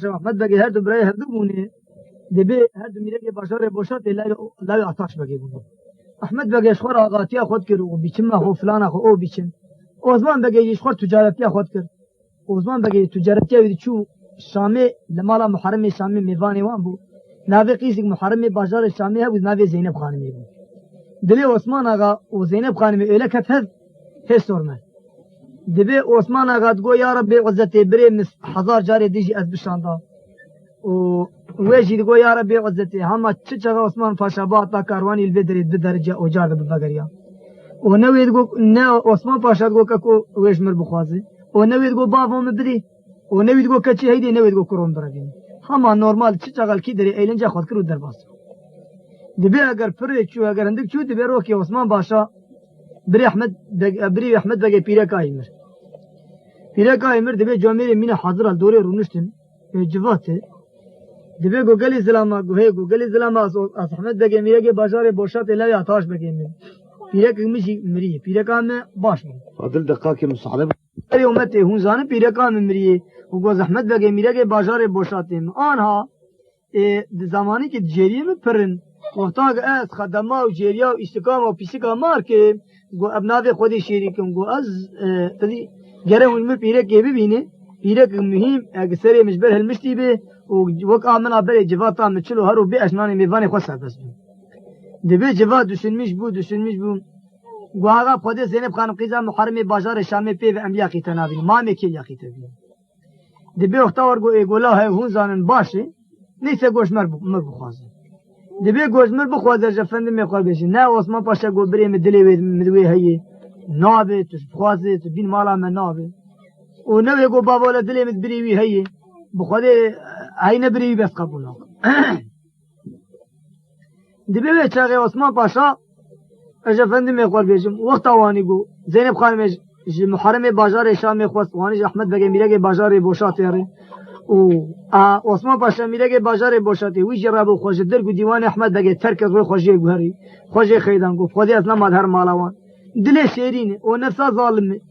احمد بگی هر دو برای هر دو بونه دبی هر دو میره که باشار باشات لای آتش بگی بونه احمد بگی اشخور آقاتی خود کرد و بیچم ما فلان خو او بیچم عثمان بگی اشخور تجارتی خود کرد عثمان بگی تجارتی وید چو شامی لمالا محرم شامی میوانی وان بو ناوی قیسی محرم بازار شامی ها بود ناوی زینب خانمی بود دلی عثمان آقا و زینب خانمی اوله کت هستور من دبی عثمان آقا گو یا رب عزت بریم 1000 جاری دیجی از بشاندا و ویجی گو یا رب عزت همه چه عثمان پاشا با تا کاروانی البدرید بدرجه اوجار ببگریا و نوید گو نه عثمان پاشا گو کو ویش مر بخوازی و نوید گو بابام بدی و نوید گو کچی هیدی نوید گو کرون برادین همه نورمال چه چغل کی دری ایلنجا خود کرد در باس دبی اگر پره چو اگر اندک چو دبی رو که عثمان پاشا بری احمد بگی پیره کایمر پیره کایمر دبی جامعه مین حاضر دوره رونشتن جواته دبی گوگلی زلاما گوه گوگلی زلاما از احمد بگی میره که بازار بوشات لای آتاش بگی می پیره کمیشی مری پیره کام باش می فاضل دقائق مصعبه اری امت هون زانه پیره کام مری و گوز احمد بگی میره که بازار بوشات آنها زمانی که جریه پرن وقتاگ از خدمات و جریا و استقام و پیسکا مار که گو ابناء خودی شریکم گو از تدی گره اون پیره که ببینه پیره که مهم اگسری مجبر هلمشتی به و وقت آمنا بره جوات آمد چلو هرو به اشنان میوانی خواه سربست بیم دبی جوات دوشنمیش بود گو آقا خود زینب خانم قیزا محرم بازار شامی پی و ام یاقی تنابین مامی که یاقی تنابین دبی اختار گو ایگولا های هون زانن باشه نیسه گوش مر بخوازه دبی گوش مر بخوازه جفنده میخواه بشی نه عثمان پاشا گو بریم دلی مدوی هیه نابه توش بخوازه تو بین مالا من نابه و نوی گو بابا دلی مد بریوی هیه بخواده هی نبریوی بس قبول آقا دبی به چاقه عثمان پاشا جفنده میخواه بشیم وقت آوانی گو زینب خانم محرم بازار شام خواست وانش احمد بگه میره که بازار بوشات یاره و عثمان پاشا میره که بازار بوشاتی وی جرابو خوش در گو دیوان احمد بگه ترک روی خوشی گوهری خوشی خیدان گو خودی از نماد هر مالوان دل شیرینه و نفسا ظالمه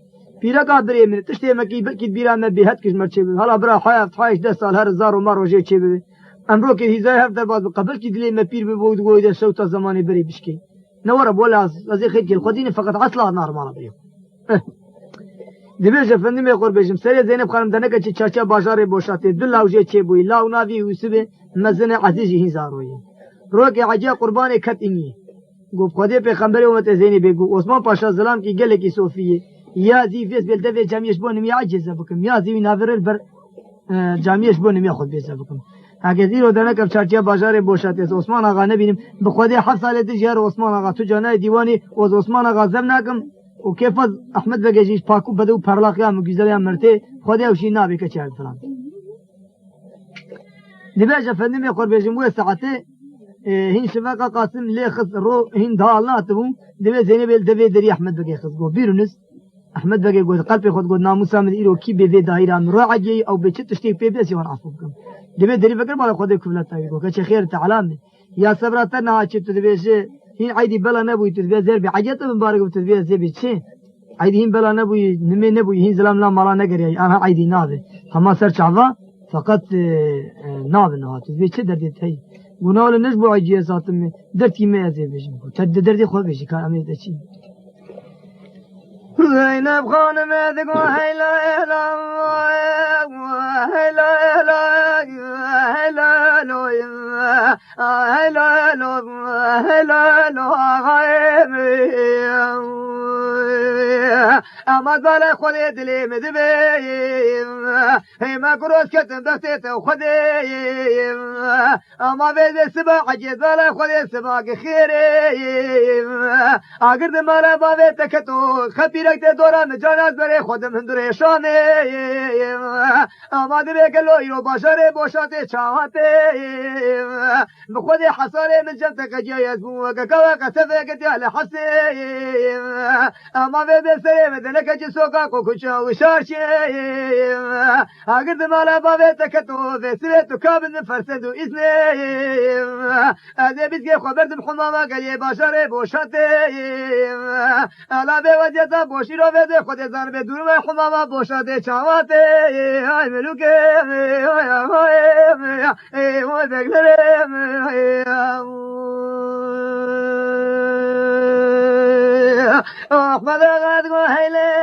پیرا قادری من تشتی مکی بلکی بیرام بهت کش مرچه بی حالا برا حیاش 10 سال هر زار و مار روزی چه بی امرو که هیزای هفته بعد قبل کی دلی مپیر بی بود گویده صوت زمانی بری بشکی نورا بولا از خید که خودینه فقط اصلا نار مالا بری دبیش افندی میخور بشم سری زینب خانم دنکه چه چاچا بازار بوشاته دل اوجه چه بوی لا ناوی یوسف مزن عزیزی هزاروی روک عجیه قربان کت اینی گفت خودی پیغمبر امت زینب بگو عثمان پاشا زلام کی گله کی صوفیه یا زی فیس بل دفع جمعیش بونم یا عجزه بکم یا زی ناورل بر جمعیش بونم یا خود بیزه بکم اگه زیرو دنکه چاچا بازار بوشاته عثمان آقا نبینم به خودی 7 سال دیگر عثمان آقا تو جنای دیوانی و عثمان آقا زم نکم و کیف احمد بگیش پاکو بدو پرلاقیا مگیزلیا مرته خودی اوشی نابی که چه فلان دبیج افندی میخور بیشم و ساعته هین شفاقه قاسم لی خص رو هین دالناتو دبی زینب دبی دری احمد بگی خص گو بیرونس احمد بگی گو قلب خود گو ناموس من ایرو کی به دایره راعی او به چه تشتی پی بیسی ور عفوکم دبی دری فکر بالا خود کفلت تاگو که خیر تعالی یا صبرت نه چه تدبیش هین عیدی بلا نبوی تدبیر زیر بی عجت مبارک و تدبیر زیر بی چه عیدی هین بلا نبوی نمی نبوی هین زلام لا مالا نگری آنها عیدی ناده هما سر چعوا فقط ناده نه تدبیر چه دردی تی گناول نجبو عجیه ساتم دردی می ازی بشم تد دردی خود بشی کار امیز دچی زینب خانم دگو هیلا هیلا هیلا هیلا اما دل خودی دلی مدبیم ما کروز کتن دستیت خودیم اما بیده سبا عجیز دل خودی سبا خیریم اگر دمارا باوی تکتو خبیرک ده دوران جانت بره خودم هندره شانیم اما دبی کلو ایرو باشاره باشاته چاهاتیم بخودی حساره من جمتک جایز بوک کوا قصفه کتیال حسیم اما بیده سریم دلک جسوکا کو کچا وشاشیم اگر دمالا باوی تکتو بسوی تو کابن فرسدو ازنیم ازی بیزگی خبردم حماما گلی باشاره باشاتیم الا به وجهتا بوشی رو بده خود زن به دور و حماما باشاته چاواته ای ملوکه ای أحمد غاد قو هيلي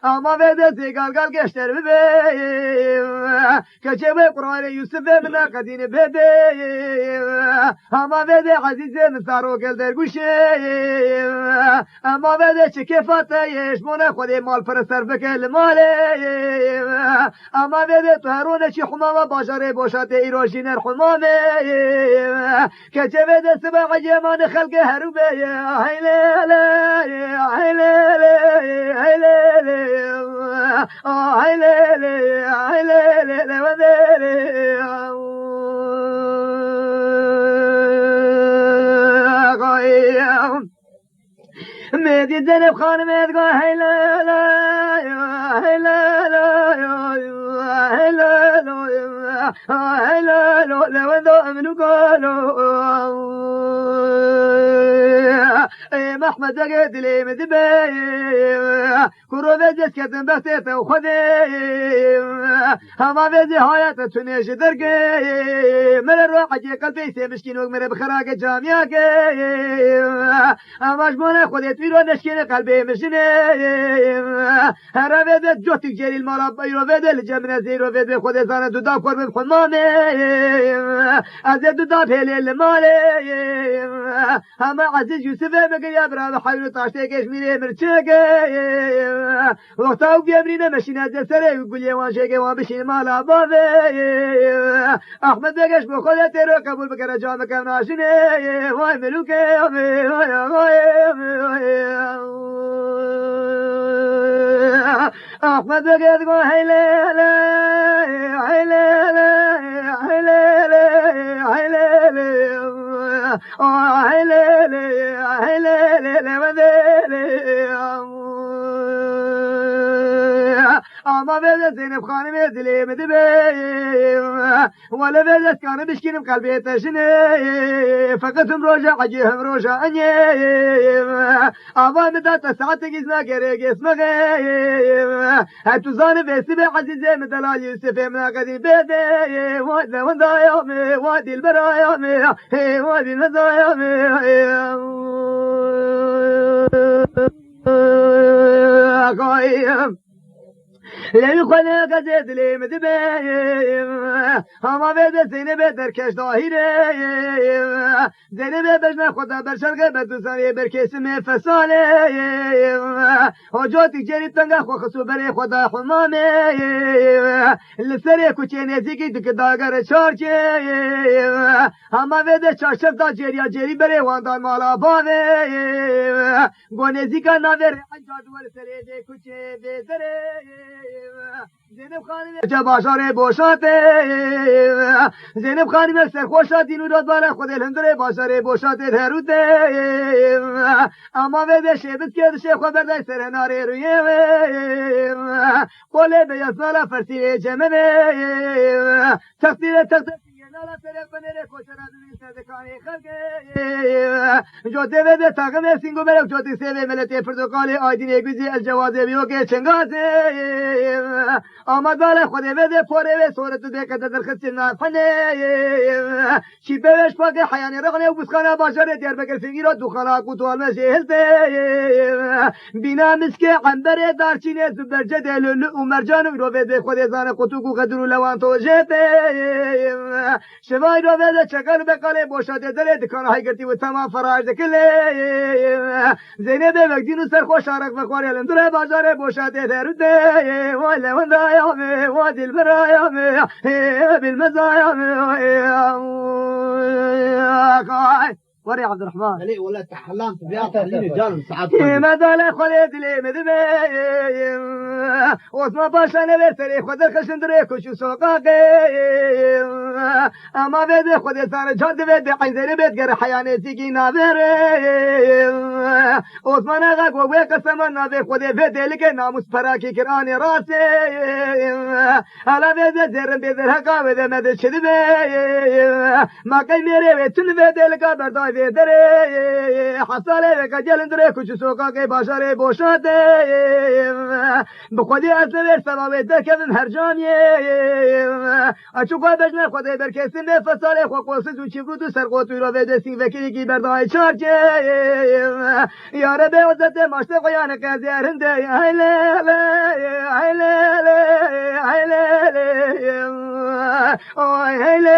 ama vedesi galgal geçler bebeğim kaçebe Kur'an Yusuf emna kadini bebeğim ama vede azize misaro gelder guşeyim ama vede çekefata yeş mona khode mal per sarf kel maleyim ama vede tuharone çi humama başare boşate irojiner humameyim kaçebe de sabah ceman halke herube hayle ميدي زينب خان ميد قا هيلا لا هيلا لا هيلا هيلا لا وذو من قالوا محمد قد لي مدبي كرو بجس كتن بختيت وخذي هما بيزي حياة تنيش درقي من الروح جي قلبي سي مسكين ومن بخراق جامعك هماش مانا خذيت ويرو نشكين قلبي مشني هرا بيدت جوتك جيري المراب يرو بيد الجمنة زيرو بيد خذي زانا دودا كور من حمامي عزيز دودا بيلي المالي هما عزيز يوسف مقريا برا بحيرو طاشتي كشميري مرچاقي وقتاو بيامرين مشينا جسري وقول يوان شيقي وان بشين مالا بابي احمد بقش بخودت رو قبول بكرا جامك ناشني واي ملوكي احمد بقش بخودت هيلي هيلي ama böyle Zeynep Hanım'ı dileğimi ولا بلد كان بشكين بقلبي تشني فقط روجا عجيهم روجا أني أبا مدات ساعة جزنا كريك اسمه هتوزان بسبع عزيزي مدلال يوسف من قدي بيدي وادي وندايامي وادي البرايامي وادي المزايامي لي خلنا قزيد لي مدبيم هما بيد زينب دركش ظاهريم زينب بجنا خدا برشلقه بدوساني بركسمي فساليم وجوتي جري تنقا خو خسو بري خدا حماميم لسري كوچيني زيكي دك داغر چارچيم هما بيد چارشف دا جريا جري بري واندان مالا باويم گوني زيكا ناور حجاد ورسري دي كوچي بيدريم زینب خانم چه باشاره بوشاته زینب خانم سرخوشا دینو داد بالا خود الهندره باشاره بوشاته دروته اما وده شبت که دشه خود بردای سرناره رویه قوله بیاسالا فرسی جمنه تقدیر لا سرق بنره کوچرا دنی سرکانی خلقه جو دیوه تاقم سینگو برک جو تی سیوه ملتی پرتقالی آیدین اگوزی الجواز بیو که چنگازه آمد بالا خود وده پوره و صورت دیکه در خستی نافنه چی بهش پاک حیانی رغنه و بسخانه باشاره دیر بکر فنگی را دخلا کتوال مشهلته بینا مسکه عنبره دارچینه زبرجده لولو و مرجان رو وده خود زان قطوکو قدرو لوان توجهته شمای رو بده چکر بقاله بوشاده دل دکان های گرتی و تمام فراج دکله زینب وقتی سر خوش آرک بخوری لندره بازار بوشاده دروده ولی وندایامه و دل برایامه بالمزایامه وري عبد الرحمن لي ولا تحلمت بيعطى لي رجال ساعات ماذا لا خليت لي مدبي واسمع باشا نبرتري خد الخشندري كشو سوقاقي اما بيد خد صار جد بيد عايزين بيت غير حيانتي كي نابري واسمع نغاق وويق سمنا بي خد بيد لك ناموس براكي كراني راسي على بيد زر بيد الهقا بيد مد شدبي ما كاي ميري بيتن بيد لك برداي بيدري حصل لك جلندري كشو سوقاقي باشا بوشاته بخودی اصل سبب دکم هر جانی اچوقا بجن خودی برکسی نفسال خو قوسز و چیفرو تو سرقوتوی را بده سین وکیلی کی بردای چارچه یاره به وزت ماشت قیان قزیرنده هیله هیله هیله هیله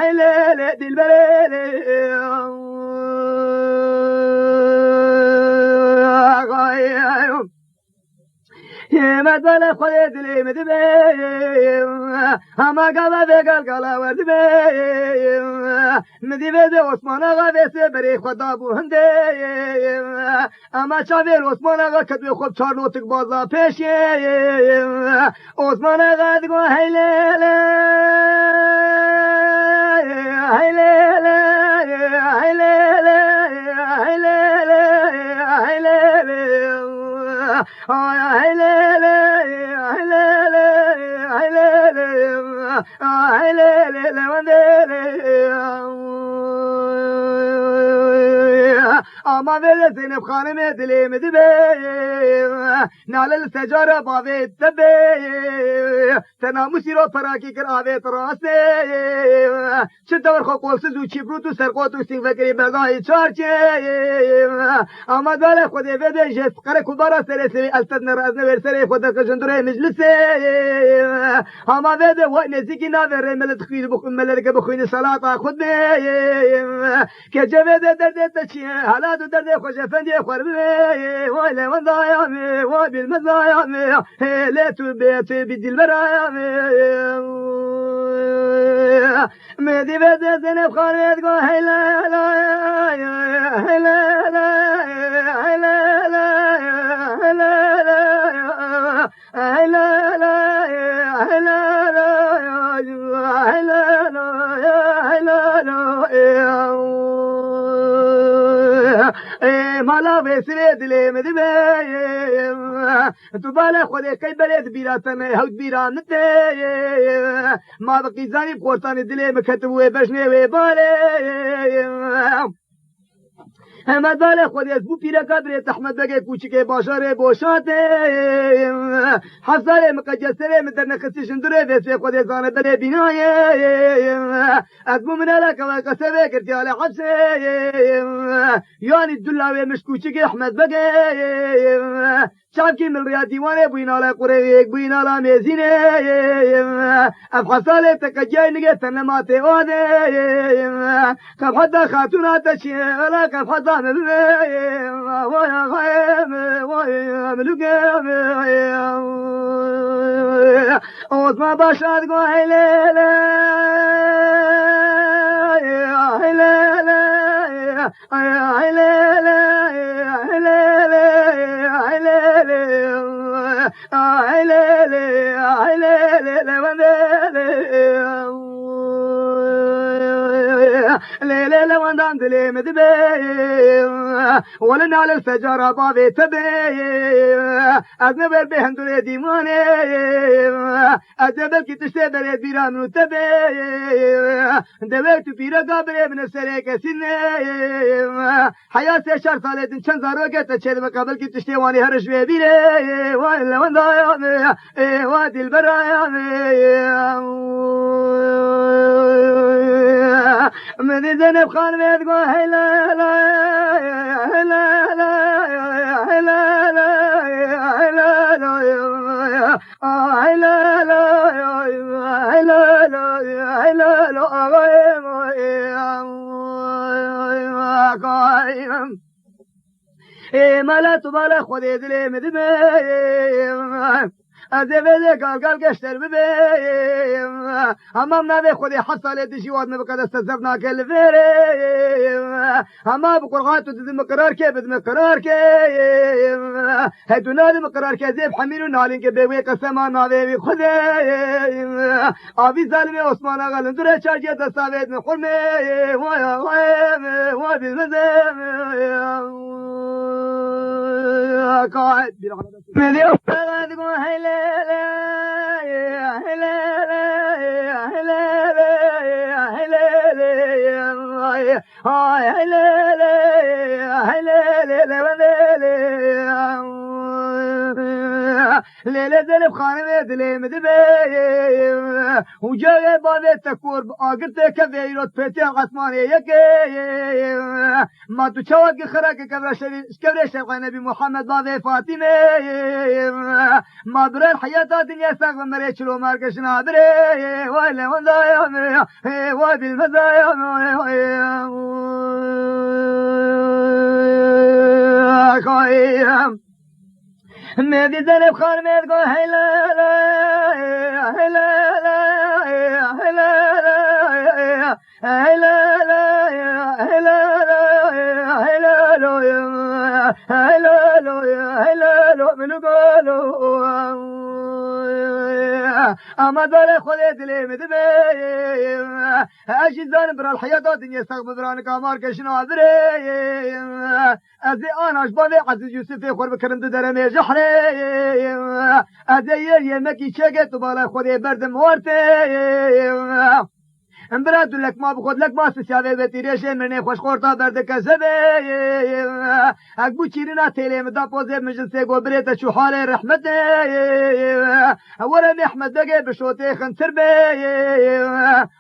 هیله دلبره مثلا خودت لي مدبي اما قال بقال قال وردبي مدبي ده عثمان آقا ویسه بری خدا بو هندی اما چاویل عثمان آقا کدوی خوب چارلوتک بازا پیشی عثمان آقا دگو هیلیلی هیلیلی هیلیلی هیلیلی هیلیلی اما بيد زينب خانم دلي مدبي نال السجارة باوي تبي تناموسي رو پراكي كراوي تراسي شدور خو قولسز و چيبرو تو سرقوت و سين فكري بغاي چارچي اما دال خود بده جس قره كبارا سرسي التدن رازن ورسري خود كجندره مجلسي اما بده و نزيكي ناور ملت خيل بخون ملك بخون صلاة خود كجبه درد تشي حالات درد خوش افندي خربي ولا وضايا وبالمزايا لا تبيت بدل برايا مدي بده زينب خالد قو هلا لا هلا لا هلا لا هلا لا هلا لا هلا لا هلا لا هلا لا مالا ویسره دلی مدبی تو بالا خودی کئی بلید بیراتن هود بیران نتی ما بقی زانی بخورتان دلی مکتبوی بشنوی بالی احمد بالا خودی از بو پیرا کبریت احمد بگه کوچکه باشاره بوشاته حفظاره مقجسره مدر نخسی شندره ویسه خودی زانه بلی بینای از بو منالا کوا قصبه کرتی آل حبسه یعنی دلاوی مش کوچکه احمد بگه شعب کی مل ریا دیوانے بوینالا قریق بوینالا میزینے اب حصالے تکجائی نگے تنماتے آدے کب حدا خاتونات شیئلا کب حدا ملوے ویا غیم ویا ملوگے اوزما باشاد گو حیلیلے حیلیلے حیلیلے حیلیلے ليلة لوندان دلي مدبي ولنا على السجارة بابي تبي أذنبر بهندولي ديماني أذنبر كي تشتبر بيرامنو تبي دبي تبيرا قابل من السريك سنة حياة شهر صالة چند زاروكة تشهد مقابل كي تشتواني هرشوي بيري وإلا وندايا وادي البرايا من زينب خان بيتقو هلا لا هلا لا هلا لا هلا لا هلا لا هلا لا هلا لا ملا تبالا خودي دلي مدمي أزيد قال قشتر ببيم أمام نبي خذي حصل دشيوات نبقى استزرنا كل فيريم أما بقرغات تدم مقرار كيف بدم مقرار كيف هدو نادي مقرار كذب حميل نالين كبيوي قسما نابي خذيم أبي ظالمي عثمان أغلن دري شاجي دستاويد من حرمي ويا ويا بالمزيم قاعد مدي أفضل تقول هلا ليلة زلف خانة دلي مدبيم وجاء بابي تكور آقرت كبيرت فتي عثماني يكيم ما تشوق خراك كبر شرق نبي محمد بابي فاطمة ما برا الحياة الدنيا ساق مريش لو ماركش نادري ولا وضايا وبالمزايا قايم مدي زلف خان مد قول هلا هلا هلا هلا هلا من قولوا أما دار خذ دلي مدبيم أجزان برا الحياة الدنيا استقبل برانك أمار كشنا بريم أزي أنا أشبابي عزيز يوسف يخور بكرم درمي جحريم أزي يمكي شاقت وبالا خذ بردم وارتيم امبرات لك ما بخود لك ما سيابي بتيريشن مني خوش خورتا برد كسبي اكبو چيرنا تيلي مدا پوزي مجلسي گوبريتا شو حالي رحمتي اولا احمد دقي بشوتي خنسر بي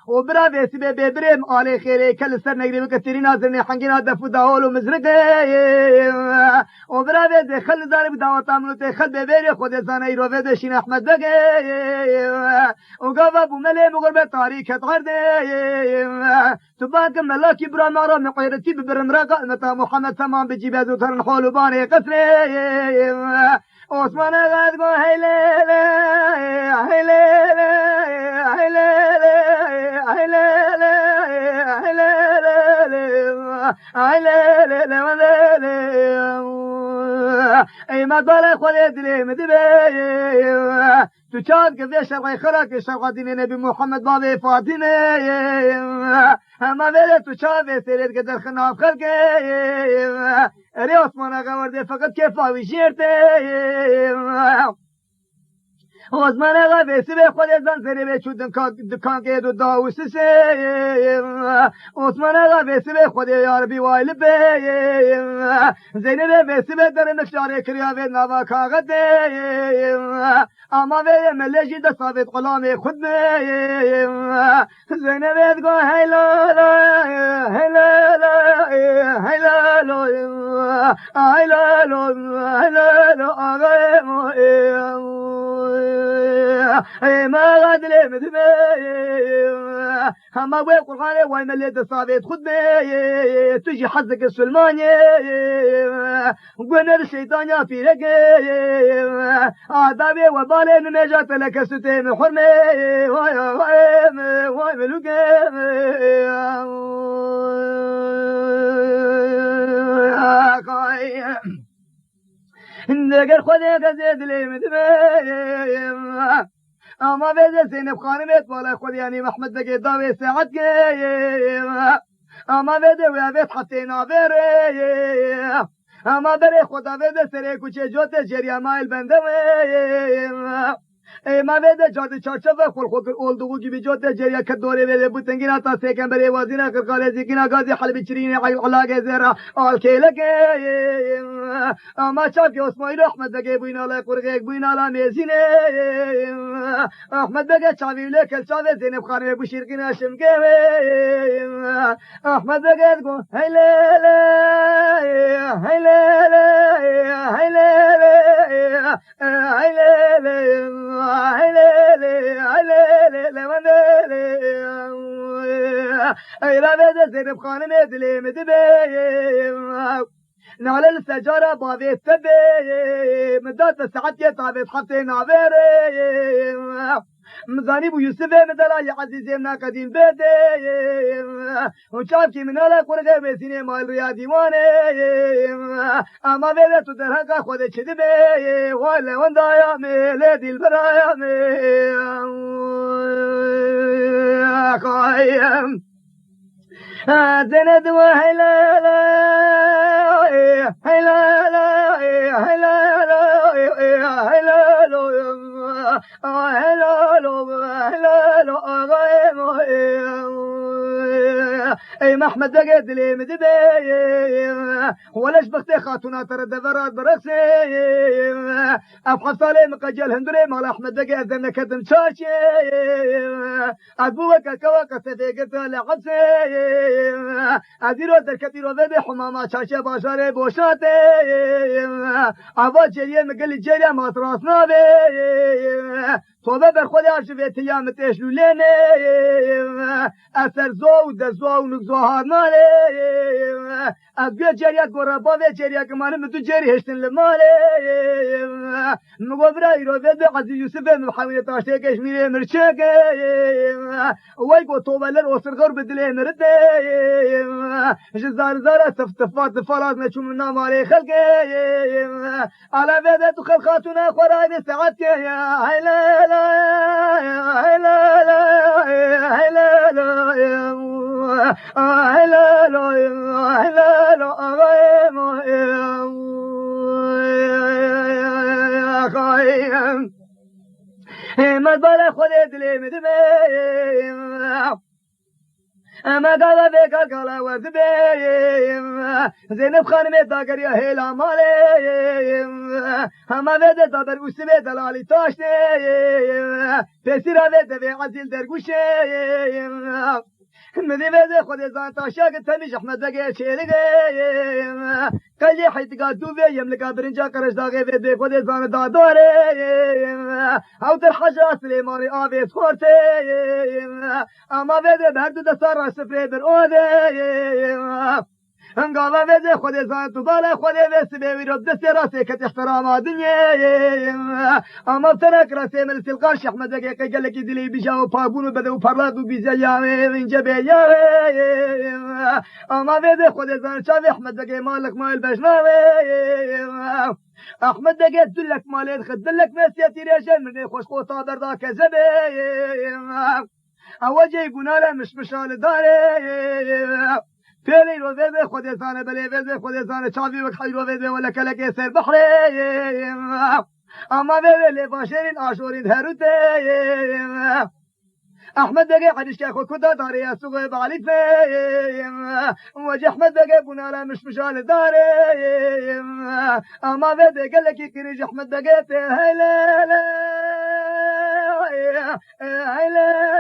وبرا بيسي بي بريم آلي خيري كل سر نقري بكتيري نازرني حنقنا دفو داولو مزرقي وبرا بيسي خل داري بداوتا منوتي خل بيبيري خود زاني رو بيدشين احمد دقي وقابا بملي مغربة تاريخ اتغردي تباك ملاكي برا مارا من قيرتي ببرمراقا متى محمد تمام بجيبازو ترن حولو باني قسري عثمان غاد قو هيليلي هيليلي هيليلي هيليلي هيليلي هيليلي اي ما ضل خليت لي مدبي تشاد كذا شرق خلق شرق دين نبي محمد بابي فاطمه ما بيت تشاد سيرت قدر خناف خلقي ري عثمان غورد فقط كيفاوي شيرتي عثمان غبي سبي خود زن سري بچو دکان کے دو داوس سے عثمان غبي سبي خود یار بي وایل بي زينب بي سبي در نشار کریا و نوا کاغذ اما و ملجي د ثابت غلام خود زينب گو هيلا هيلا هيلا هيلا ما غاد لي مدمي اما وي قراني وي مليت صابت خدمي تجي حظك السلماني وقلنا الشيطان يا في لك عذابي وبالي نمجات لك ستين حرمي واي ملوكي نگر خودی گزید لیمدیم اما ویز سینب خانمیت بالا خودی یعنی محمد بگی داوی ساعت گیم اما ویز ویابیت حتی نابریم اما بری خدا ویز سری کچه جوت جریا مایل بندویم ما ویده جاده چارچوب خل خود اولدوگو gibi جوت جریا کدوری ویده بوتنگینا تا سیکن بری وازینا کرکاله زیکینا گازی حلبی چرینی علاقه زیرا آل کیلکیم اما چاپ که اسماعیل احمد بگه بوینا لا قرقه بوینا لا میزینیم احمد بگه چاوی لکل چاوی زینب خانه بوشیرکینا شمگیم احمد بگه گو هیلیلی هیلیلی هیلیلی هیلیلی اي لا بده زينب خانم دلي مدبيم نعلى السجارة بابي تبي مدات الساعات يطابت حتى نعبري مزاني بو يوسف مدلا يا عزيزي منا قديم بدي وشافكي من على قرقه بسيني مال رياضي واني اما بيدا تدرهقا خود چدبي ولا وندايا ميلدي البرايا مي قايم زند وهلا هلا هلا اي محمد قد لي مدبي ولاش بختي خاتونا ترد فراد برقسي افحص علي مقجل هندري مال احمد قد انا كدم شاشي ابوك كواك سفيقت لعبسي اديرو دركتيرو ذبي حماما شاشي باشاري بوشاتي ابا جريه مقل جريه ما تراسنا بي توبه بر خود عجبت یام تشلو لینه اثر زو د زو نگزو هارماله ابیا جریات گورا باوی جریا کمان متو جری هشتن لماله مگوبرا ایرو بد عزیز یوسف محاوله تاشته کشمیر مرچک وای گو توبه اوسر غر بدله مرده جزار زار تفتفات فراز نچوم ناماره خلق على بدت خلقاتنا خراب ساعات يا هلا مدبر خودت لي مدبي اما قال بك قال ورد بي زينب خانم داغر يا هلا مالي اما بده تبر وسبه دلالي تاشتي بسيره بده عزيل درگوشي مدي بده خود زان تاشا تمش احمد بقى شيلغي قال حيت قادو في يملك برنجا كرش داغي بده خود زان دادوري او در حجر سليماني ابي صورتي اما بده برد دسار سفري بر اودي انقاذ بده خود زان تبالا خود بس بيرد دسراسي كت احترام دنيا اما ترك راسي من القاش احمد بقى قال لك دلي بيجاو بابونو بدو فرادو بيزيا من جبيا اما بده خود زان شاف احمد بقى مالك مال بجناوي احمد بقى دلك مال خدلك مسيتي رجال من خوش قوطا دردا كذبي اوجي قناله مش مشال داري فيلي رو ويبه خود انسان بلي ويبه خود انسان چاوي وخي رو ويبه ولا كلك سر بحري اما ويبه لباشرين اشورين هروت احمد بقى حدش كاخو كدا داري اسوق بالي فيم وجه احمد بقى بنالا مش مشال داري اما ويبه قال لك كريج احمد بقى هلا لا هلا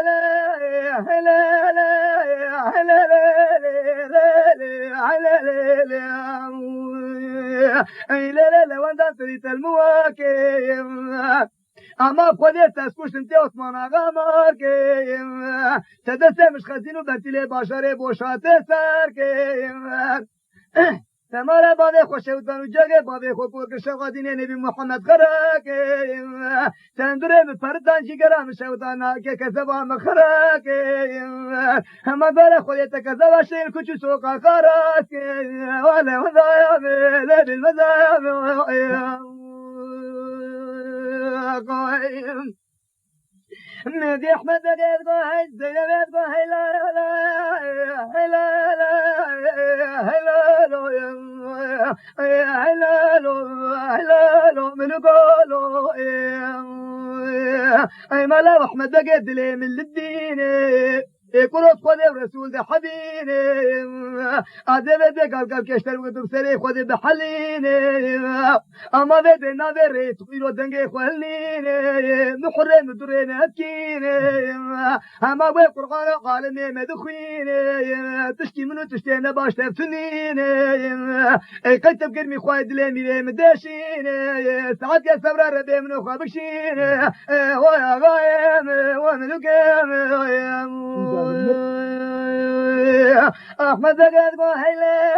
لا هلا لا لا وانت تريد المواكب اما خودت تسكوش انت عثمان آقا ماركب تدسته مش خزينو بنتيلي باشاره بوشاته سركب تمارا بابي خوشودان و جگه بابي خو پور شغادين نبي محمد خراكم تندره بفردان جگرا مشودان که کذبا مخراكم اما بلا خودت کذبا شير كچو سوقا خراكم ولا وضايا بلد المزايا قائم مدي احمد قد قاعد زينب قاعد لا لا لا لا من قالوا اي ملا احمد قد لي من الدين يقولوا خذ الرسول ده حبيني عذاب ده قال كشتر وقدر سري خذ بحليني اما ده نابري تقولوا دنجي خليني محرم درين ابكيني اما بقران عالمي مدخيني تشكي منو تشتينا باش تفتنيني اي كتب قرمي خوايد لي ميري مداشيني ساعات يا صبر ربي منو خابكشيني ويا غايم ومنو قام احمد قد قال هلا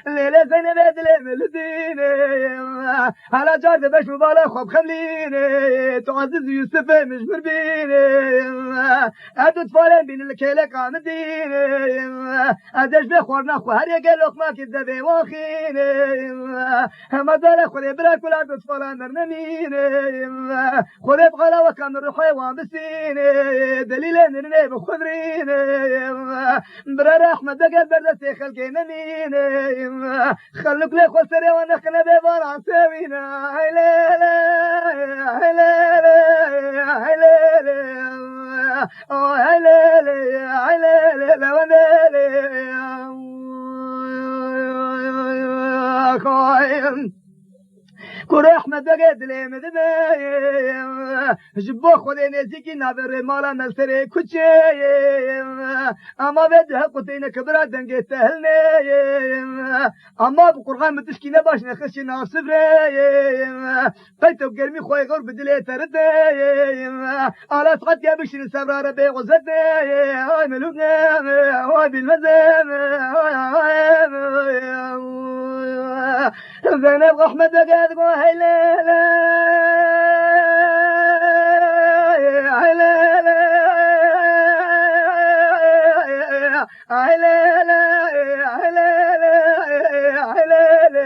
ليلة زينب دلي ملدين على جارد باش مبالا خوب خملين تعزز يوسف مش مربين أدو تفالين بين الكيلة قامدين أدش بخورنا خوهر يقل لقما كذبي واخين ما دال خذي براك ولا أدو تفالين مرنمين خذي بغلا وكان روحي وامسين دليلين نرني بخضرين برا أحمد دقل بردتي خلقين مين خلوك لي خسري ونخنا ببارا سوينا هليلي هليلي هليلي هليلي هليلي هليلي كور أحمد بقيت لي مدبيم جبو خودي نزيكي نابر مالا ملتري كوچيم أما بده قطين كبرى دنجي تهلنيم أما بقرغان متشكي نباش نخشي نار صفريم بيتو بقرمي خوي غور بدلي ترديم على سقط يا بشر سبرار بي غزدي هاي ملوكني هاي بالمزام زينب أحمد بقيت هليلي هليلي هليلي هليلي هليلي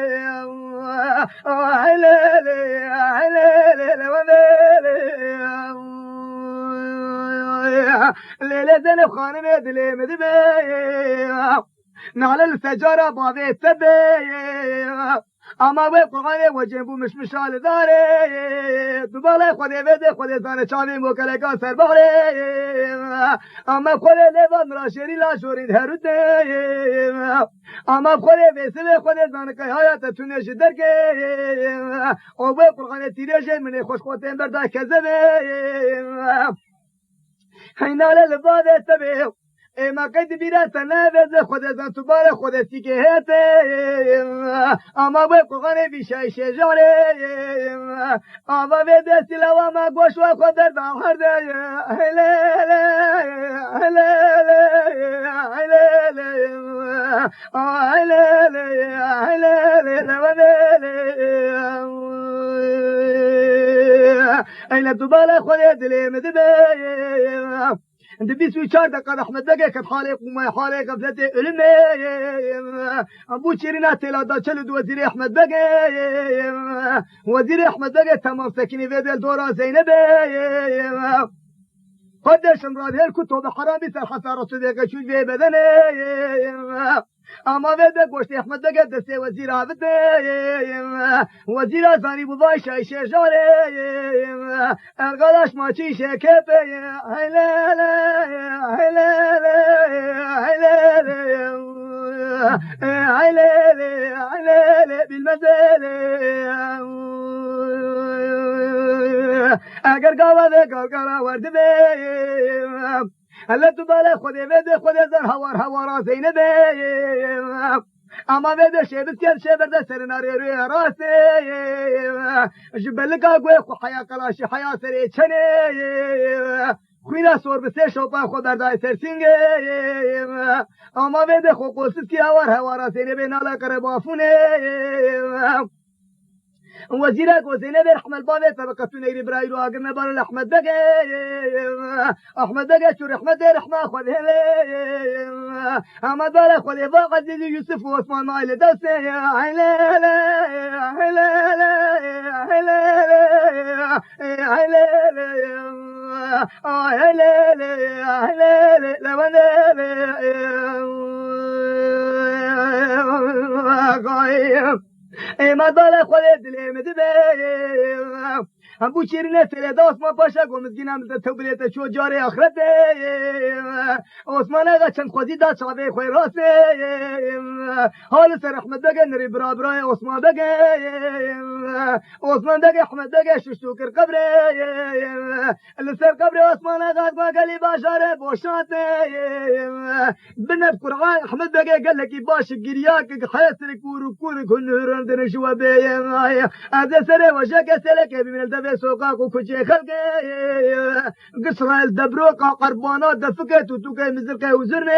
ليلة زينب خانم دلي مدبي نعلى السجارة بابي التبي أما بقرآن وجنبو مش مشال داري دبالي خودي بده خودي زانه چاوي موكلكا سر بغري أما خودي لبان راشري لا شورين هرودي أما خودي بسبه خودي زانه كي حيات تونش دركي أو بقرآن تيريجي مني خوش خوتين بردا كذبي هينا للبادة تبه ما قد بيرا سنابز خود زن تبار خود سيكي هاتي اما بقرغاني بشاي شجاري اما بيد سلاوة ما قوش وخود در داخر دي هلالي هلالي هلالي هلالي هلالي اين تبار خود دلي مدبي عند بيسوي شارد قد أحمد دقيق كب حالك وما حالك قبلتي علمي أبو شيرنا تلا دا شلد وزير أحمد دقيق وزير أحمد دقيق تمام سكيني في الدورة زينب قدش امراد هالكتب حرام بس الحسارة صديقة شو في بدني أما بده قوشت أحمد دقيق دستي وزير عبدي وزير ثاني بضاي شاي شجاري الغلاش ما شي شكفي هلالي هلالي هلالي هلالي هلالي بالمزالي اگر قاوة قلقلا ورد بي هلا تبالي خودي بده خودي زر هوار زينبي اما بده شبت كان شبر سرنا ري راسي جبلك اقوي خو حيا كلاشي حيا سري چني خوينا سور بسه شوپا خو دردای سرسینگه اما بده خو قوسس کی هوار زينبي نالا كره بافونه وزيرك وزينب رحمة البابي فبقتو نيري برايلو اقرنا بار الأحمد بقى أحمد بقى شو رحمة رحمة خذ هلي أحمد بقى خذ باقة زيدي يوسف وعثمان مايل دوسي هلي ما ضل خلد لي مدبي ابو شيرين ترى دوس ما باشا قومزگينا مد توبليته شو جاري اخرته عثمان اگه چند خودی دا چاوي خوي راسه حال سر احمد بگه نري برابرای عثمان بگه عثمان بگه احمد بگه ششتوکر قبره لسر قبر عثمان اگه ما قالي باشاره بوشاته بنب قرآن احمد بگه قال لك باش گرياك حياتك وركون كن در شو بي هذا سر وجهك سلك من الدب سوقاك وكجي خلقي قصر الدبروق قربانات دفكت وتوكي مزرقي وزرني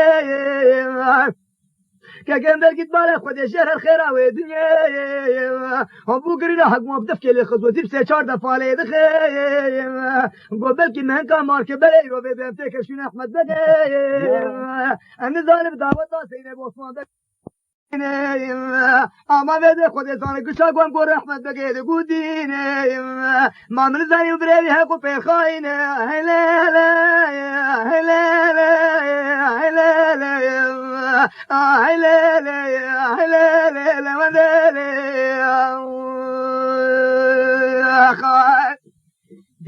كان بلقيت بالا خد شهر الخير ودنيا وبوكرنا حق ما بدفك لي خطوتي بسيشار دفالي دخيم قبل كي من كان مارك بلي رو بيمتك شنو احمد بقى انا ظالم دعوه سيدي عثمان اما بده خود زان گشا گم گور احمد بگید گودین ما من زنی بری حقو په خاين هلا لا هلا لا هلا لا هلا لا هلا لا ودل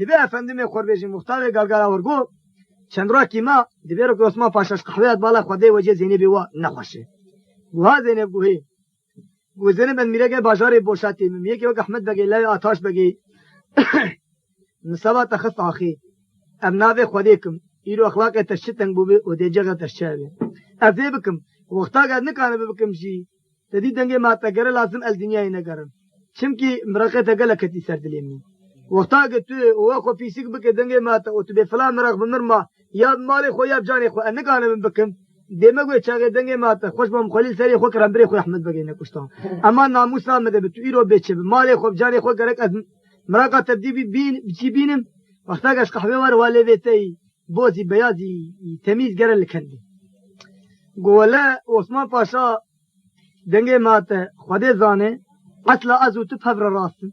دبی افندم خوربیجی مختار گلگلا ورگو چندرا کیما دبی رو عثمان پاشاش قهوه بالا خدای وجه زینبی و نخوشه گوها زینب گوهی گو زینب من میره که بازار بوشاتی میگه که احمد بگی لای آتاش بگی نصابات خص آخی ابناء خودیکم ایرو اخلاق تشتن بوبی و دیجا تشابه ازی بکم وقتا قد نکانه بکم شی تدی دنگه ما تگره لازم الدنیا نگرم چمکی مرقه تگله کتی سردلیم وقتا قد تو و خو فیسیک بک دنگه ما تو به فلان مرق بمرما یا مال خو یا جان خو نکانه بکم دیمگوی چاگه دنگه ماتا خوش بام خلیل سری خو کرم بری خو احمد بگی نکشتم اما ناموس آمده به تو ایرو بچه مال خو جان خو گرک از مراقه تبدی بین بچی بینم وقتا گش قهوه وار واله بیتی بوزی بیازی تمیز گرل کندی گوله عثمان پاشا دنگه ماتا خود زانه اصلا ازو تو پبر راستم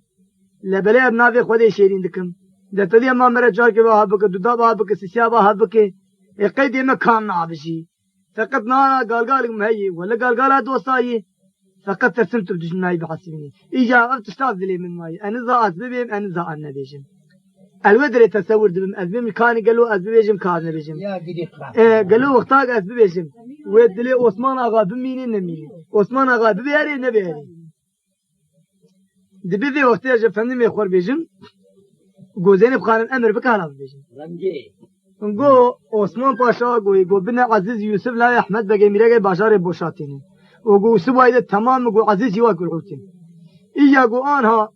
لبلی ابناوی خود شیرین دکم در تدی اما مرا جار که با بک دودا با بک سسیا با بک قیدی مکان نابشی فقط نانا قالقالك مهي ولا قالقالها دوصاي فقط ترسمت بدجناي بحسبني إجا أفتشتاف ذلي من ماي أنا ذا أزبيبهم أنا ذا أنا بيجم الودر يتصور دبم أزبيم كان قالوا أزبيبيجم كان بيجم يا قديق قالوا وقتاق أزبيبيجم ودلي عثمان آغا بميني نميني عثمان آغا ببياري نبياري دبيبي وقتها جفني ميخور بيجم قوزين بخانم أمر بكالا بيجم رنجي گو عثمان پاشا گو بن عزیز یوسف لای احمد بگه میره بازار بوشاتینه و گو سبایده تمام گو عزیز یوا گلوتین ایا گو آنها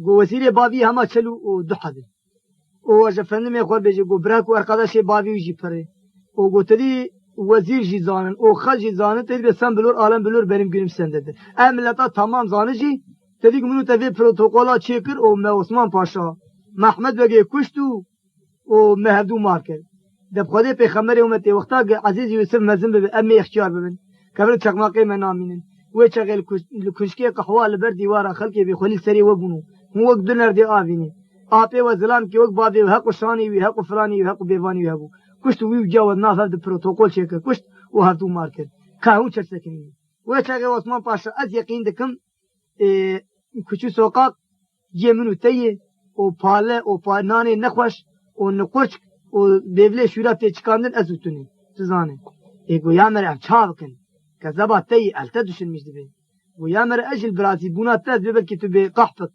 گو وزیر بابی همه چلو و دو حد و جفنه میخور بجه گو برک و ارقادش بابی جی پره و گو تدی وزیر جی زانن و خل جی زانن تدی بسن بلور عالم بلور بریم گریم سنده ام ملتا تمام زانه جی تدی منو تدی پروتوکولا چیکر و عثمان پاشا محمد بگه کشتو و مهدو مارکر دب خودی پیغمبر امتی وقتا عزیز یوسف مزن ببین امی اختیار ببین کبر چقماقی من نامینن و چغل کشکی قهوه لبر دیوار خلکی بی خلیل سری و بنو مو وقت دنر دی آبینی آپی و زلام کی وقت بابی و حق شانی و حق فلانی و حق بیوانی و حق کشت وی جواد نافذ د پروتوکول چیک کشت و هفتو مارکر کاو چر سکنی و چغل عثمان پاشا از یقین دکم کچو سوقاق جمنو تیه و پاله و پانانی نخوش و نقوش و بیوله شورا پیچکاندن از اتونی تزانه ایگو یا مره چاو کن که زبا تی التا دوشن میشده بی و یا مره اجل برازی بونا تاز ببر که تو بی قحفت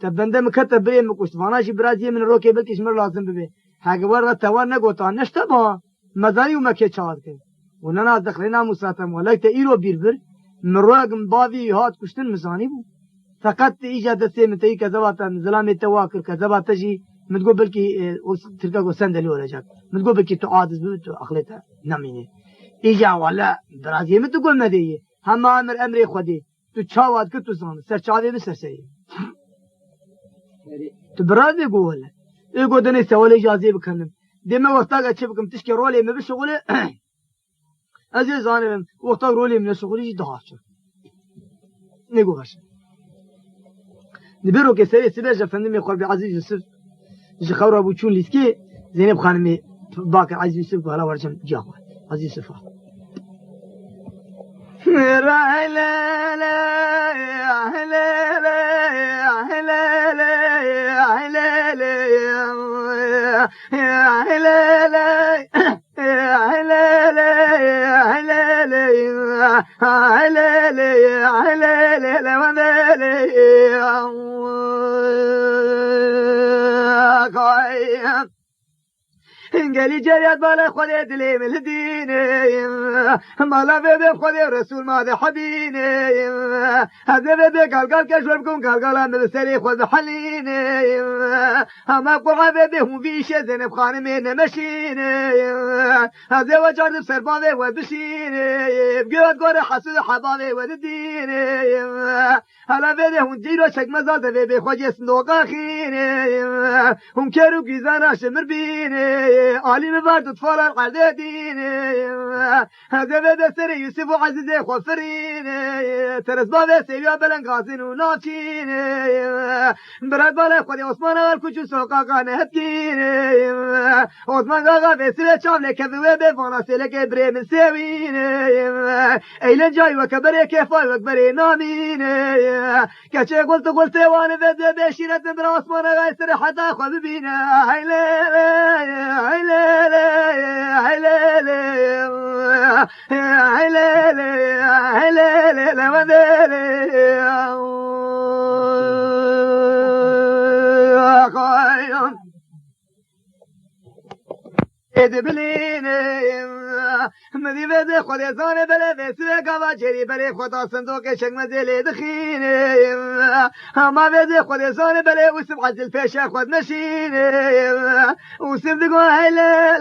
تبنده مکتب بری مکشت واناشی برازی من روکه بلکش مر لازم ببی حقوار را توان نگوتا نشتا با مزانی و مکه چاو کن و نناز دخلینا مساتم ولکت ایرو بیر بر مروگم باوی هات کشتن مزانی بو فقط ایجا دسته متایی که زبا تا زلامی تواکر که زبا تجی متقول بلكي تلقى سندلي ولا جاب متقول بلكي تعادز بنت أخلتها نميني إيجا ولا برازي متقول مديه هم أمري خدي تشاواد كتو زان سر شادي بسر سري تبرازي قول يقول دني سوالي جازي بكنم ديما وقتها تشبكم تشكي رولي ما بشغله أزي زانم وقتها رولي من الشغل يجي دهاشر نقول غش نبيرو كسري سبيجا فندم يقول بعزيز يوسف جي خورا ابو چون ليسكي زينب خانمي باكر عزيز يوسف وهلا ورجم جاوا عزيز يوسف لا لا لا لا لا لا قالي جريت بالا خذي دلي من الدين مالا بيبي خذي رسول ماذا حبيني هذا بيبي قال كشربكم قال أنا بسري خذ حليني أما قرع بيبي هم في شيء زينب خان من مشيني هذا وجرد بسربابي وبشيني بقيت قرع حسود حبابي ودديني هلا بيبي هم جيرو شك مزال بيبي خذي صندوق أخيني هم كيرو كيزانا شمر بيني علي مبارد اطفال القردين هذا بدا سري يوسف وعزيزي خوفرين ترس بابا سيبيا بلنقاسين وناچين براد بالا خودي عثمان والكوچو سوقا قانهتين عثمان قاقا بسيلة چامل كذوه بفانا سيلك بريم سيوين ايلن جاي وكبري كيفاي وكبري نامين كچه قلت وانا بدا بشيرت در عثمان غايسر حتى خو ببينا مدی بده خود زانه بله بسوی گاوا جری بله خدا صندوق شکم دلی دخینه اما بده خود زانه بله وسم عزل پیش خود نشینه وسم دگو هیله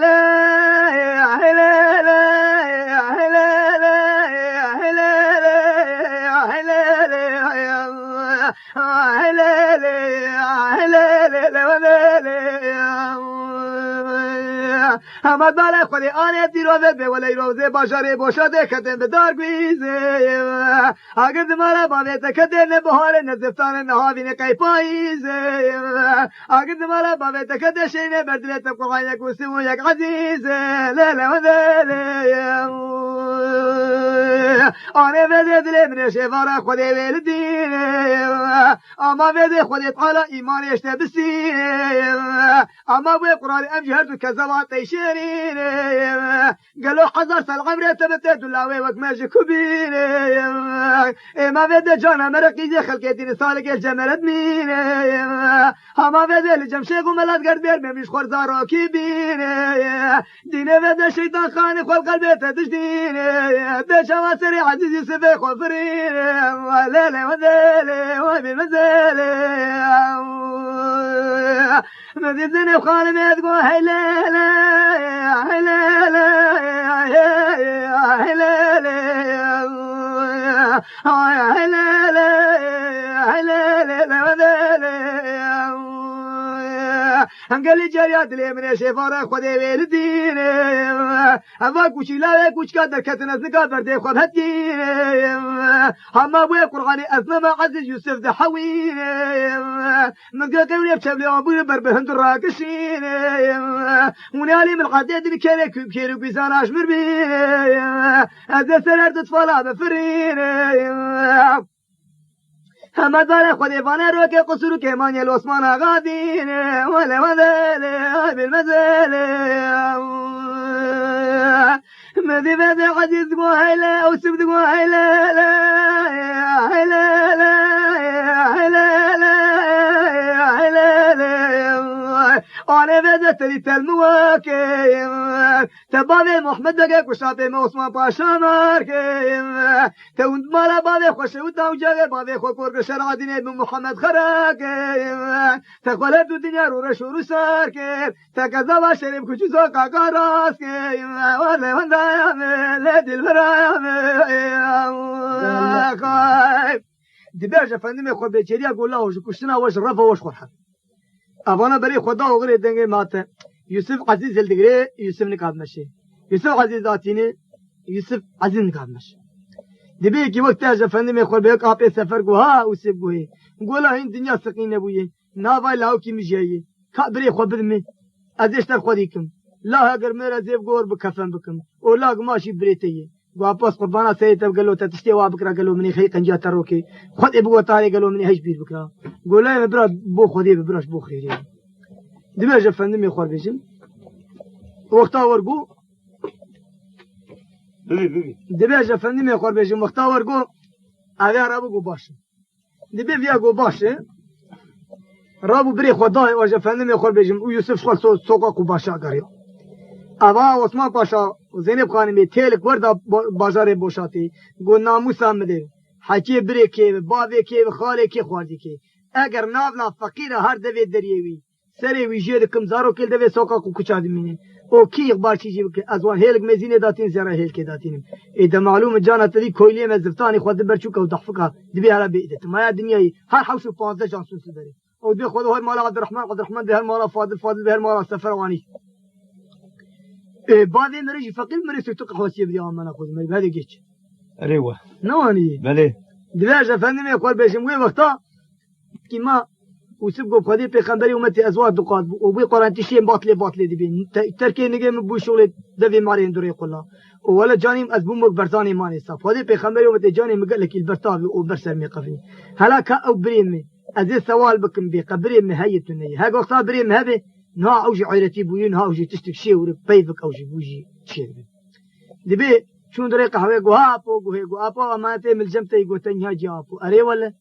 همه بالا خودی آنه دیروزه به ولی روزه باشاره باشده کتن به دارگویزه اگر دمالا باویت کتن بحال نزفتان نهاوین قی پاییزه اگر دمالا باویت کتن شینه بردلت قرآن یک وسیم و یک عزیزه لیله و دیله آنه ویده دلی من شفاره خودی ویل دینه اما ویده خودی تعالی ایمان اشته بسینه اما بوی قرآن امجهر دو کذبات تیشیرین قالوا حزر سال عمري تبتت دلاوي وكماجي كوبين ما بدا جانا مرقيزي خلقيتين سالك الجمال ادمين هما بدا لجمشيق وملات قردير مميش خورزار راكبين دين بدا شيطان خاني خلق البيت تجدين بشوا سري عزيزي سفي خفرين وليلي وذيلي وابي مزيلي مدير زينب خالي تقول هيليلي قال لي جريات لي من شفاره خدي ولدين هذا كوشي لا كوش قدر كتنا زقادر دي خد هدين هما ابو قراني اسمع عزيز يوسف ذحوين من قال قولي بشبلي ابو بربهند الراكشين ونالي من العداد اللي كيرو بيزاراش مربين هذا سرد اطفال بفرين همه داره خودی فانه رو که قصور که مانی الاسمان آغادین وله وذله بالمزله مدی بده عزیز گو هیله او سب دگو هیله آنه بده تری تلمواکیم تبابه محمد بگه کشاته عثمان پاشا مارکیم توند مالا بابه خوشه و تاوجاگه بابه خو کرگ شرع دینه به محمد خراکیم تخوله دو دنیا رو رشو رو سارکیم تکذبا شریف کچو زاقا کاراسکیم وله وندایامه لدل برایامه دبیرش افندیم خود بیچریا گولا وش کشتنا وش رفا وش خورحن افانا بري خدا وغير دنگه ماته يوسف عزيز الدغري يوسف نقاد مشي يوسف عزيز ذاتيني يوسف عزيز نقاد مشي دبي كي وقت اجا فندم يخول بيك ابي سفر گوها وسب گوي گولا هين دنيا سقينه بويه ناوا لاو كي مجيه كبري خو بدمي ازشتر خديكم لا اگر میرا زيب گور بكفن بكم ولا ماشي بريتيه واپس قربانا سيد قالوا تشتي وابكرا قالوا مني خي قنجا تروكي خد ابو طاري قالوا مني هيش بير بكرا قولي برا بو خدي ببراش بو خيري دماج فندم يخور بيجم وقتا ورغو دماج فندم يخور بيجم وقتا ورغو على رابو باش دبي فيا غو باش رابو بري خداي واجا فندم يخور بيجم ويوسف خل سوقا كو باشا غاريو أبا عثمان باشا وزينب خانمي تيلك وردا بازار بوشاتي قول ناموسا مدير حكي بريكي بابي كي خالي كي خواردي كي اگر نافنا فقير هر دوي دريوي سري ويجي دكم زارو كل دوي سوكا كو كچا دمينه او كي اخبار چيجي بك ازوان هيلك مزينه داتين زرا هيلك داتين اذا معلوم جانا تدي كويليه مزفتاني خد برچوكا ودحفكا دبي على بيدت ما يا دنيا هر حوش 15 جاسوس دري او دي خد هاي مال عبد الرحمن ده مال فاضل ده مال سفرواني بعدين مريج فقير مريج تقع خوسي بدي انا خذ مريج هذا جيش ايوه نواني بله دلاجه فندم يقول بيشم وي وقتا كيما وسبقوا بخدي بيغمبري ومتي ازواج دقات وبي قران تشي باطلي دبين تركي نجي مبو شغل دبي مارين دوري كلها ولا جاني ازبوم برزاني ماني صاف خدي بيغمبري ومتي جاني مقال لك البرتاوي وبرسر ميقفي هلاك او بريمي ازي سوال بكم بي قبريم هيتني ها وقتا بريم هذه نوع اوجي عيرتي بوين ها اوجي تشتك شي وربيفك اوجي بوجي شي دبي شون دري قهوه جو ابو ما تم الجمتي جو تنها جابو اري ولا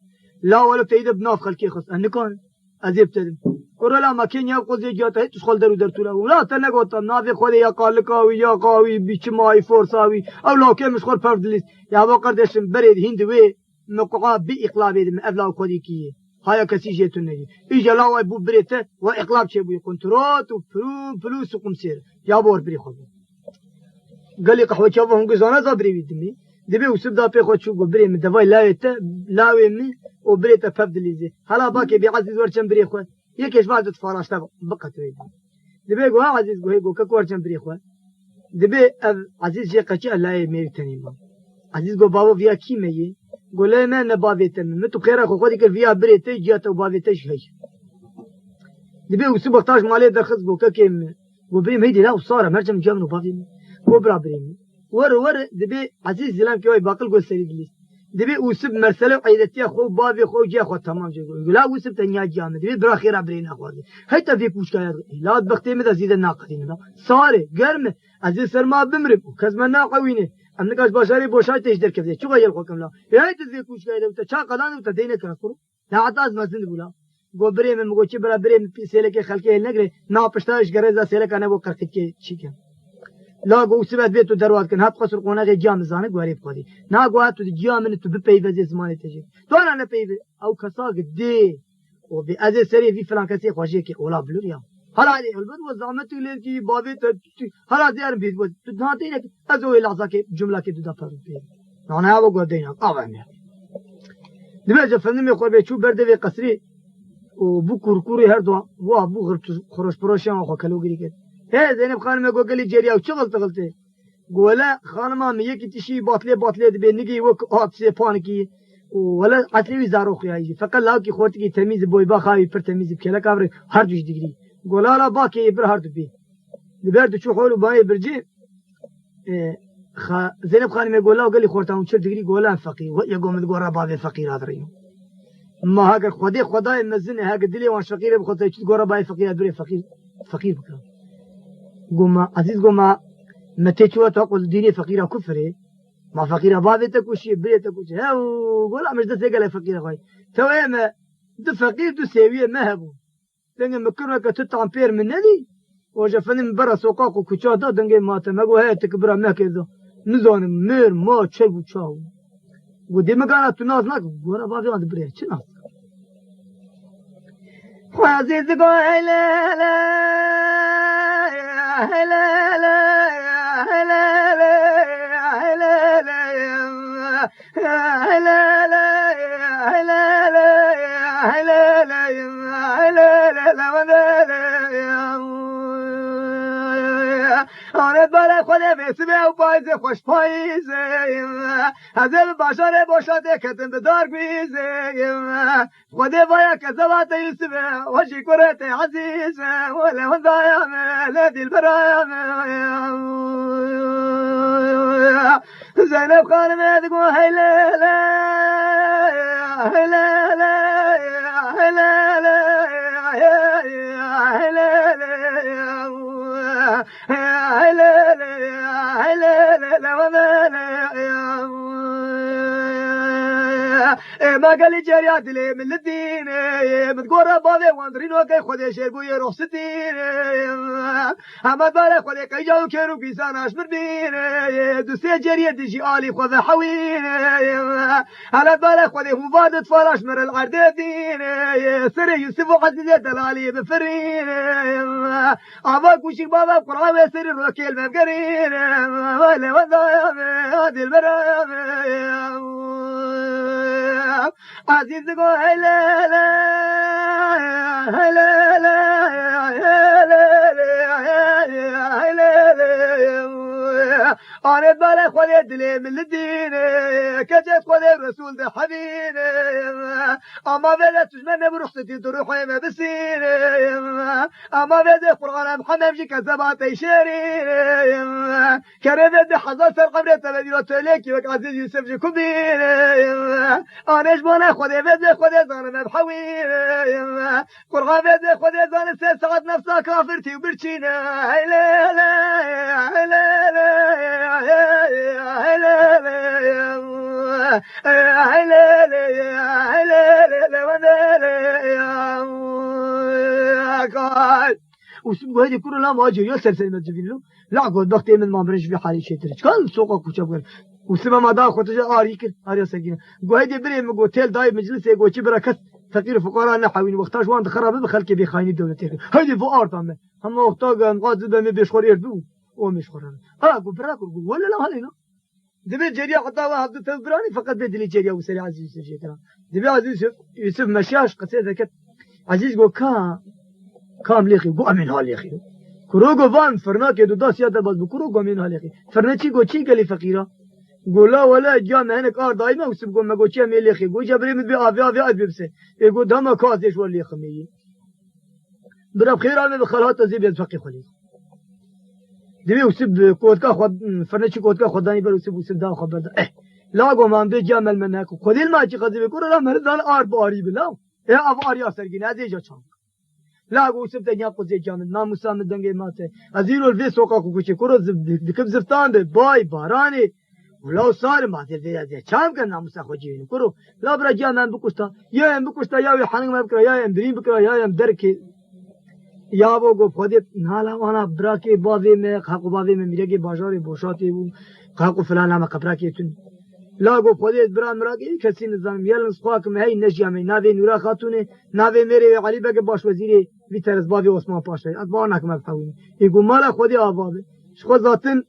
لا ولا تيد بناف خلكي خص انكون ازيب تدم ولا ما كان يقول زي جاته تدخل درتولا ولا تنقو نافي خذ يا قالكاوي يا قاوي بيچماي فورساوي او لا كان مش خور فردليس يا ابو قردشم بريد هندوي مقعا باقلاب من افلا خديكي هاي كسي جيتوني اجا لا واي بو بريته واقلاب شي بو كونترات وفلوس وقمسير يا بور بري خذ قال لي قهوه شافهم جزانا زابري بيدمي دبي وسبدا بي خو شو بري من دواي لا ويمي وبريته فبدليزي هلا باكي بعزيز ورشم بري خو يكيش بعد تفارش تبع بقى تريد دبي جو عزيز جو هيجو كورشم بري خو دبي عزيز جي قچ لا ميرتني ما عزيز جو بابا فيا كيمي قول لي ما نبابيت متو خير اخو خديك فيا بريته جات وبابيتش هي دبي وسبق تاج مالي درخص جو كيم وبريم هيدي لا وصار مرجم جامنو بابي وبرا بريم ور دبي عزيز زلام كيوي باقل قول سريد لي دبي وسب مرسله عيدتي اخو بابي خو جي اخو تمام جي لا وسب تنيا جام دبي برا خير برين اخو هي تفي كوش كاير لا بختي مد زيد الناقدين لا صاري قرم عزيز سرما بمرب كزمنا قوينه انك بشري بوشاي تجدر كيف شو غير حكم لا هي تفي كوش كاير انت شا قدان انت دينك كرو لا عطاز مزن بولا گو بریم مگوچی برا بریم سیله که خلقه نگره نا پشتاش گرزا سیله کنه و کرخت که چی کن لا گو سبت بیتو دروات کن هات قصر قونه جام زانه گوریب خودی نا گو هات تو جام من تو بپیوز زمانه تجی تو انا نپیوز او کسا گدی و بی از سری فی فلان کسی خوشی که اولا بلوریا حالا علی البته و زحمت لی کی بابی حالا دیار بید بود تو نهاتی نک از او لحظه که جمله که دو دفعه بید نه او گو دینا آوامه دبی جفنم خو به چوب برده و قصری و بو کورکوری هر دو و بو خروش پروشان خو کلوگری کرد هی زینب خانم گو گلی جریه و چه غلطه گوله خانم میگه که تشی باطله دبی نگی و آت سی پانکی ولا عتلوی زارو خیایی فقط لا کی خورت کی تمیز بوی با خاوی پر تمیز کلا کابر هر دوش دیگری گولا لا باکی بر هر دو بی دبرد چو حول بای برجی زینب خانم گولا گلی خورتام چه دیگری گولا فقیر و یا گومد گورا باب فقیر ادریو ما هاگر خدای مزنه هاگر دلی وان فقیر بخواد چه گورا بای فقیر ادری فقیر بکن گوما عزیز گوما متى شو تقول ديني فقيرة كفري ما فقيرة بابتك وشي بريتك وشي ها وقول مش ده سجل فقيرة غاي توي ما ده فقير ده سويه ما هبو لأن مكرنا كتطعم بير من ندي وجفني من برا سوقاق وكشا ده دنجي ما تمجو هاي تكبر ما كذا نزان مير ما تشيب وتشاو ودي ما كانت تناز ناك ورا بابي عند بريه شنو عزيز قول لا لا لا آره برای خود بسیار پاییز خوش پاییزه هزل باشار باشده کتن دار بیزه خود باید که زبات یوسفه و شکرت عزیزه ولی من دایم لدیل برایم زینب خانم ادگو هیلالا هیلالا هیلالا ما قال لي جريات لي من الدين متقرب بابي واندرين وكي خودي شربوي رخصتين اما بالي خودي كي جاو كيرو بيسان اشمر بين دوسي جريه دجي آلي خود حوين على بالي خودي مبادت فراش مر العردين سري يوسف وعزيزي دلالي بفرين ابا كوشيك بابا قرابي سري روكي المبقرين ولا وضايا هذه المرام عزيز تقول هلا لا هلا لا هلا لا أنا بالي خذ دلي من الدين كجت خذ الرسول ده حبين أما بلا تجمعنا برخصتي تروحي ما بسين أما بلا قرآن محمد جي كذبات يشيرين كريدة ده حضر سرقمرة تبديل تليكي وك عزيز يوسف جي كبين أنا جبنا خذ بدا خذ زانا بحوين قرآن بدا خذ زانا ساعات نفسها كافرتي وبرشينا هلا لا هلا لا وسبوا هذه كل لا ما جري يسر سلمة جبينه لا قد وقت من ما برنش في حالي شيء ترى كان سوق كوشة بقول وسبا ما دا خطجة آريك آريا سكينة قو هذه بري مقو تيل دايب مجلس يقو شي بركت فقير فقراء نحوين وقتاش وان خراب بخلك بخايني دولتك هذه فقار تامه هم وقتها نقاط زبا ما بيشخور يردو ومش خراب قو براك قو ولا لا هذينا دبي جريا حتى واحد تبراني فقط بدلي جريا وسري عزيز يوسف شيء ترى دبي عزيز يوسف مشاش قصيدة ذكت عزيز قو كام ليخي قو أمين هاليخي كروغو فان فرناك يدو داس يادا باز بكروغو أمين هاليخي فرناكي قو چي قلي فقيرة قو لا ولا جامع هنك دايما وسب قو ما قو چي أمين ليخي قو جبري مدبي آفي ببسي قو داما كازيش والليخي ميي براب خير عمي بخلات تزيب يدفقي خليل دبي وسب كودكا خد فرناكي كودكا خداني بر وسب دا خبر دا لا قو ما عندي جامع منك خديل ما چي قضي بكورا لا مرزان باري بلا اف آري آسرگين هذه چان لا قو سب تنيا قزي جامع ناموسا مدنگي ماته ازيرو الفي سوقا كوچي كورو دكب زفتان ده باي باراني ولا صار ما تدري هذا چام كان ناموسا خوجين كورو لا برا جامع بكوستا يا بكوستا يا حنگ ما بكرا يا امدرين بكرا يا دركي या वो गो फौदे नाला वाला ब्रा के बावे में खाको बावे में मिले के बाजार बोशाते वो खाको फलाना में कपड़ा के तुम ला गो फौदे ब्रा मरा के कसी निजाम यलन स्वाक में है नजिया में नावे नूरा खातून नावे मेरे अली बगे बाश वजीर वितरस बावे ओस्मान पाशा अदबाना कम फावी يقول مالا خودي ابابه شخو ذاتن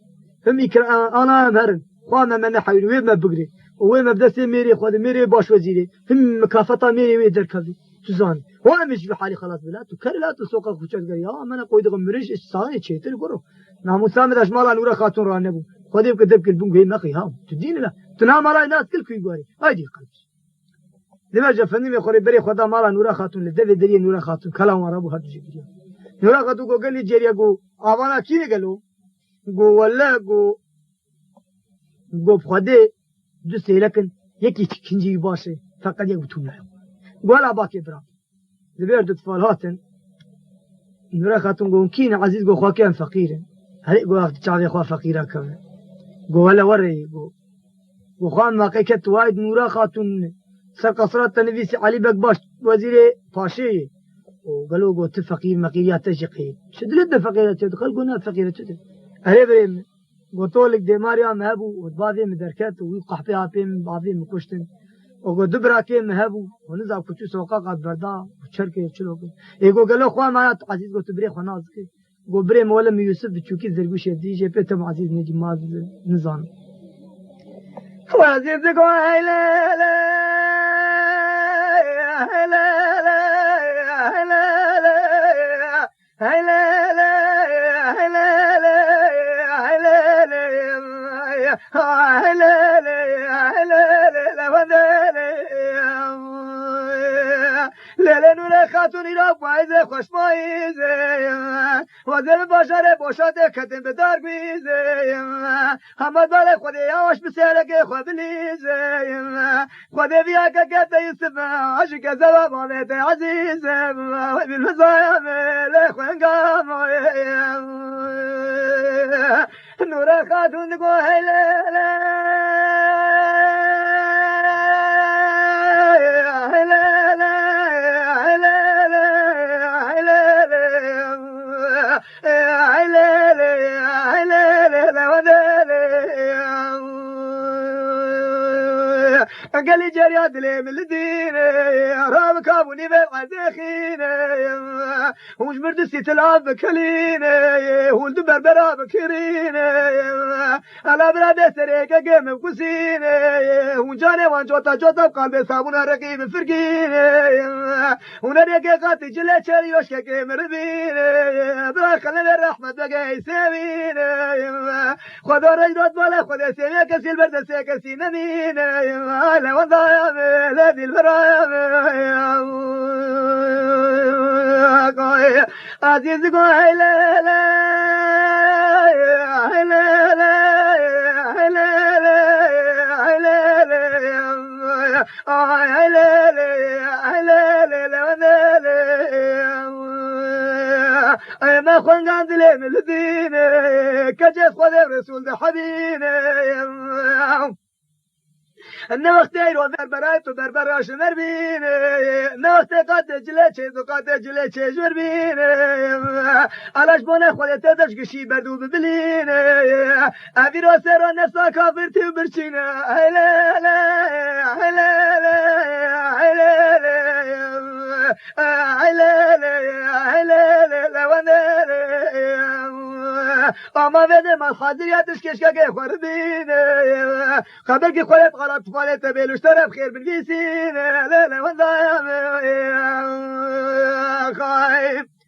هم يكر انا مرن خوانا من حيل وين ما بقري وين ما بدس ميري خود ميري باش وزير هم مكافطه ميري ويدر كذي تزان وانا مش في حالي خلاص بلا تكر لا تسوق خوچت غير يا انا قوي دغ مرش ساي چيتر برو نامو سامد اشمال نورا خاتون رانبو خديب كدب كلبون غي نقي ها تدين لا تنام على الناس كل كي غوري هاي قلب لما فني مخوري بري خدا مال نورا خاتون لدل دري نورا خاتون كلام ربو هاد جيريا نورا خاتون کو گلی جيريا کو اوانا کی گلو گو ولا گو خدي جسي لكن يكي كنجي باشه فقط يغتون ولا باكي برا زبير اطفال هاتن نورا خاتون قون كين عزيز قو خواكين فقير هل قو اخت تعري خوا فقيرة كمان قو ولا وري قو خوان ما قيكت وايد نورا خاتون سر قصرات تنفيس علي بك باش وزير باشي وقالوا قو تفقير مقيريات تشقي شدلت فقيرة تدخل قونا فقيرة تدخل هريبرين قو طولك دي ماريا مهبو وطباذي مدركات ويقح فيها بين بعضي مكشتن وقو دبرا كي مهبو ونزا كتو سوقا قد بردا وشركه چلو ايگو گلو خوان ما عزيز قو تبري خناز كي قو بري مولم يوسف بچوكي زرگوش دي جي پتم عزيز نجي ماز نزان هو عزيز قو هيلا لا هيلا لا هيلا لا هيلا لا هيلا لا هيلا لا هيلا لا هيلا لا نور خاتون را فایز خوش فایزه و دل بشر بوشاته کتن به در بیزه همه دل خودی آش بسیاره که خود لیزه خودی بیا که کت یوسف عشق زبا بابت عزیزه و بالمزایم لخوانگام نور خاتون گو هیله هیله قال لي جرياد لي من الدين راب كابوني بالعدخين وش مردسي تلعب كلين ولد بربرا بكرين على بلاد سريك قيم بكسين وجاني وان جوتا جوتا بقلب صابونا رقيب فرقين ونريك قاتي جلي شري وشك قيم ربين برا خلنا الرحمة بقى يساوين خذوا رجلات ولا خذ سيمي كسي البرد سيكسي نمين على وضايا هذه البرايا عزيز قوي لا لا لا ما خون عندي من الدين كجف خذ الرسول حبيبي نوختي رو بربرای تو بربراش مربین نوختی قاتل جلچه تو قاتل جلچه جربین علاش بونه خودت دش گشی بدو ببلین اوی رو سر نسا کافر تو برچین هلا لا هلا لا هلا لا اما بده ما حاضریتش کشکه خوردین خبر که خودت غلط خودت بلوشتر بخیر بنویسین لا لا والله خايف